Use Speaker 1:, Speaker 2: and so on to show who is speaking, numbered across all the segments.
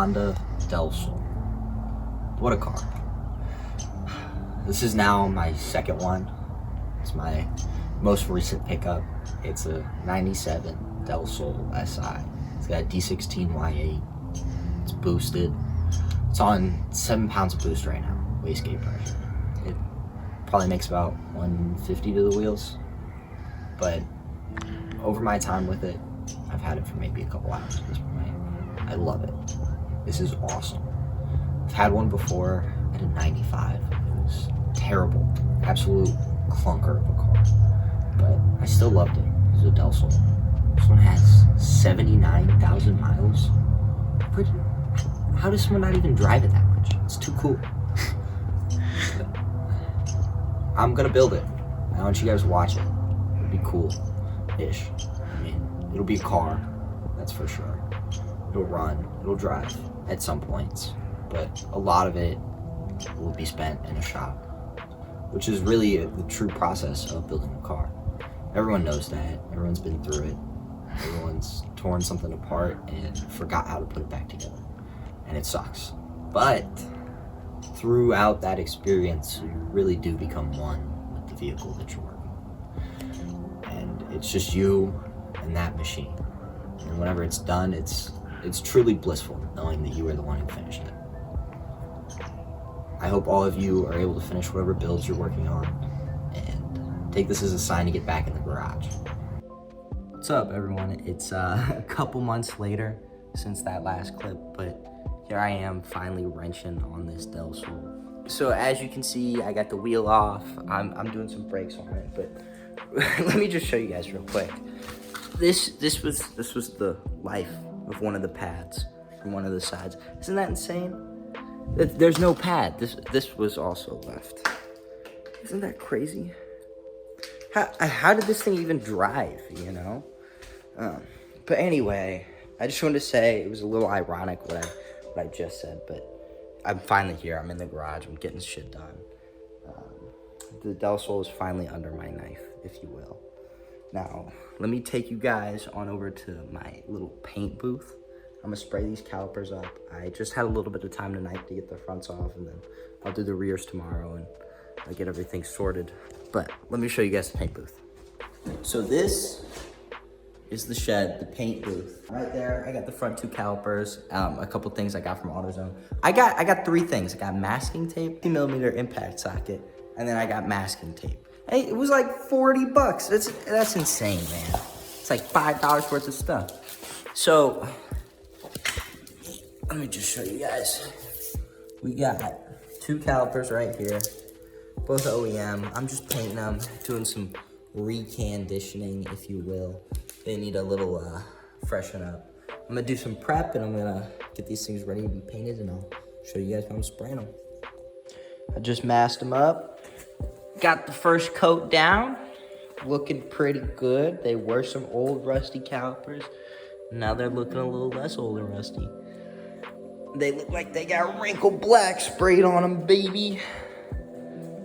Speaker 1: Honda Del Sol. What a car. This is now my second one. It's my most recent pickup. It's a 97 Del Sol SI. It's got a D16 Y8. It's boosted. It's on 7 pounds of boost right now, wastegate pressure. It probably makes about 150 to the wheels, but over my time with it, I've had it for maybe a couple hours at this point. I love it. This is awesome. I've had one before at a 95. It was terrible, absolute clunker of a car, but I still loved it. It was a Del Sol. This one has 79,000 miles. How does someone not even drive it that much? It's too cool. I'm gonna build it. I want you guys to watch it. It'll be cool-ish. I mean, it'll be a car, that's for sure. It'll run, it'll drive at some points, but a lot of it will be spent in a shop, which is really the true process of building a car. Everyone knows that. Everyone's been through it. Everyone's torn something apart and forgot how to put it back together, and it sucks. But throughout that experience, you really do become one with the vehicle that you're working, and it's just you and that machine. And whenever it's done, it's truly blissful knowing that you were the one who finished it. I hope all of you are able to finish whatever builds you're working on and take this as a sign to get back in the garage. What's up, everyone? It's a couple months later since that last clip, but here I am finally wrenching on this Del Sol. So as you can see, I got the wheel off. I'm doing some brakes on it, but let me just show you guys real quick. This was the life of one of the pads from one of the sides. Isn't that insane? There's no pad. This was also left. Isn't that crazy? How did this thing even drive, you know? But anyway, I just wanted to say it was a little ironic what I just said, but I'm finally here. I'm in the garage. I'm getting shit done. The Del Sol is finally under my knife, if you will. Now, let me take you guys on over to my little paint booth. I'm gonna spray these calipers up. I just had a little bit of time tonight to get the fronts off, and then I'll do the rears tomorrow and I'll get everything sorted. But let me show you guys the paint booth. So this is the shed, the paint booth. Right there, I got the front 2 calipers, a couple things I got from AutoZone. I got 3 things. I got masking tape, 50mm impact socket, and then I got masking tape. Hey, it was like 40 bucks. That's insane, man. It's like $5 worth of stuff. So, let me just show you guys. We got 2 calipers right here, both OEM. I'm just painting them, doing some reconditioning, if you will. They need a little freshen up. I'm gonna do some prep, and I'm gonna get these things ready to be painted, and I'll show you guys how I'm spraying them. I just masked them up. Got the first coat down, looking pretty good. They were some old rusty calipers. Now they're looking a little less old and rusty. They look like they got wrinkled black sprayed on them, baby.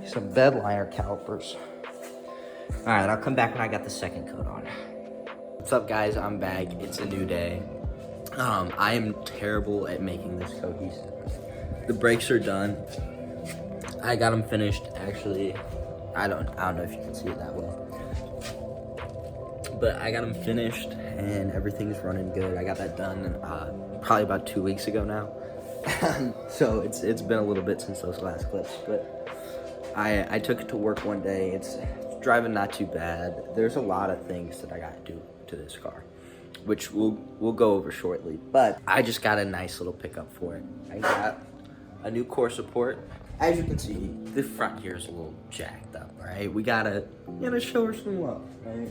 Speaker 1: Some bed liner calipers. All right, I'll come back when I got the second coat on. What's up, guys? I'm back. It's a new day. I am terrible at making this cohesive. The brakes are done. I got them finished, actually. I don't know if you can see it that well, but I got them finished and everything's running good. I got that done probably about 2 weeks ago now. So it's been a little bit since those last clips, but I took it to work one day. It's driving not too bad. There's a lot of things that I got to do to this car, which we'll go over shortly, but I just got a nice little pickup for it. I got a new core support. As you can see, the front here is a little jacked up, right? We gotta show her some love, right?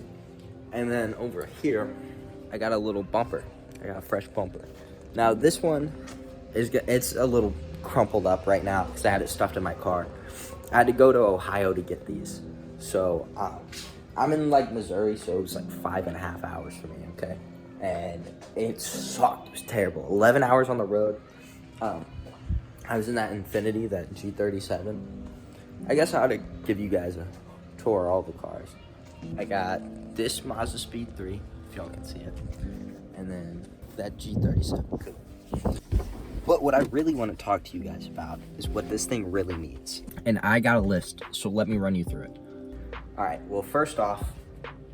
Speaker 1: And then over here, I got a little bumper. I got a fresh bumper. Now this one it's a little crumpled up right now because I had it stuffed in my car. I had to go to Ohio to get these. So I'm in like Missouri, so it was like 5.5 hours for me, okay? And it sucked. It was terrible. 11 hours on the road. I was in that Infinity, that G37. I guess I ought to give you guys a tour of all the cars. I got this Mazda Speed 3, if y'all can see it. And then that G37 coupe. But what I really want to talk to you guys about is what this thing really needs. And I got a list, so let me run you through it. All right, well, first off,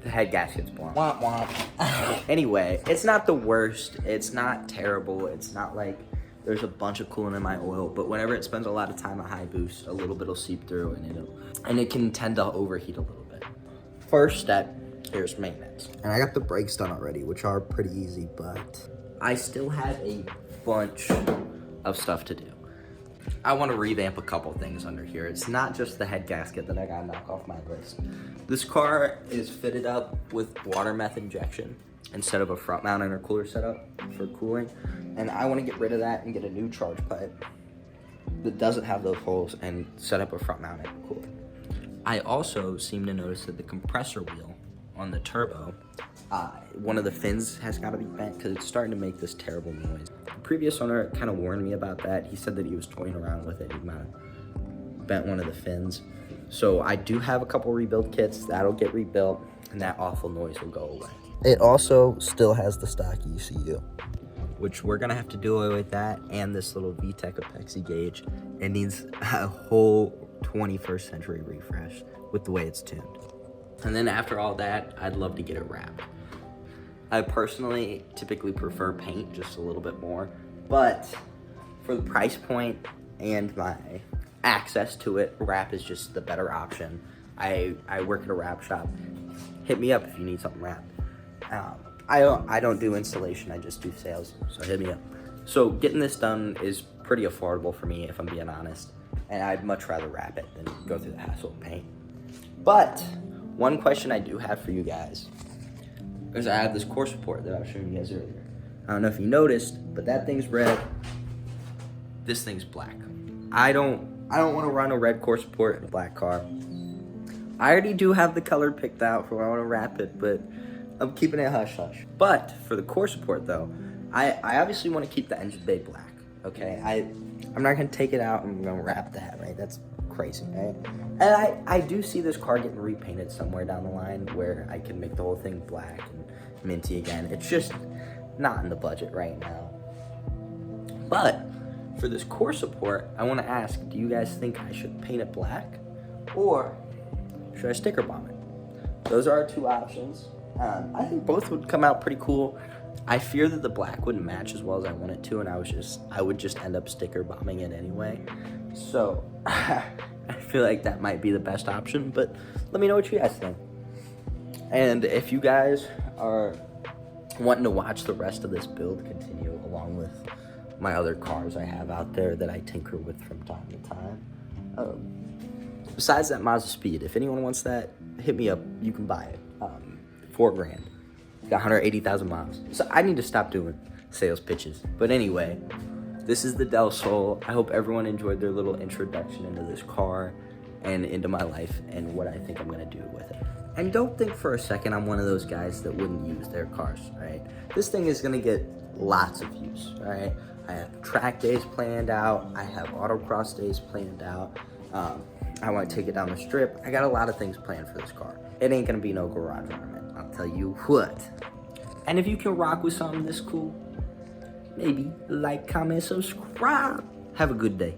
Speaker 1: the head gasket's blown. Womp womp. Anyway, it's not the worst. It's not terrible. It's not like there's a bunch of coolant in my oil, but whenever it spends a lot of time at high boost, a little bit will seep through and it can tend to overheat a little bit. First step, here's maintenance. And I got the brakes done already, which are pretty easy, but I still have a bunch of stuff to do. I want to revamp a couple things under here. It's not just the head gasket that I gotta knock off my list. This car is fitted up with water method injection instead of a front mount intercooler setup for cooling. And I want to get rid of that and get a new charge pipe that doesn't have those holes and set up a front mount intercooler. I also seem to notice that the compressor wheel on the turbo, one of the fins has got to be bent because it's starting to make this terrible noise. The previous owner kind of warned me about that. He said that he was toying around with it. He might have bent one of the fins. So I do have a couple rebuild kits. That'll get rebuilt and that awful noise will go away. It also still has the stock ECU, which we're gonna have to do away with that and this little VTEC Apexi gauge. It needs a whole 21st century refresh with the way it's tuned. And then after all that, I'd love to get it wrapped. I personally typically prefer paint just a little bit more, but for the price point and my access to it, wrap is just the better option. I work at a wrap shop. Hit me up if you need something wrapped. I don't do installation, I just do sales, so hit me up. So getting this done is pretty affordable for me, if I'm being honest, and I'd much rather wrap it than go through the hassle of paint. But one question I do have for you guys is I have this course report that I was showing you guys earlier. I don't know if you noticed, but that thing's red, this thing's black. I don't want to run a red course report in a black car. I already do have the color picked out for where I want to wrap it, but I'm keeping it hush-hush. But for the course report, though, I obviously want to keep the engine bay black, okay? I'm not going to take it out and I'm going to wrap that, right? That's crazy, right? And I do see this car getting repainted somewhere down the line where I can make the whole thing black and minty again. It's just not in the budget right now. But for this course report, I want to ask, do you guys think I should paint it black or should I sticker bomb it? Those are our two options. I think both would come out pretty cool. I fear that the black wouldn't match as well as I want it to, and I would just end up sticker bombing it anyway. So I feel like that might be the best option, but let me know what you guys think. And if you guys are wanting to watch the rest of this build continue along with my other cars I have out there that I tinker with from time to time, besides that Mazda Speed, if anyone wants that, hit me up. You can buy it. $4,000. It's got 180,000 miles. So I need to stop doing sales pitches. But anyway, this is the Del Sol. I hope everyone enjoyed their little introduction into this car and into my life and what I think I'm gonna do with it. And don't think for a second I'm one of those guys that wouldn't use their cars, right? This thing is gonna get lots of use, right? I have track days planned out. I have autocross days planned out. I want to take it down the strip. I got a lot of things planned for this car. It ain't gonna be no garage ornament, I'll tell you what. And if you can rock with something this cool, maybe like, comment, subscribe. Have a good day.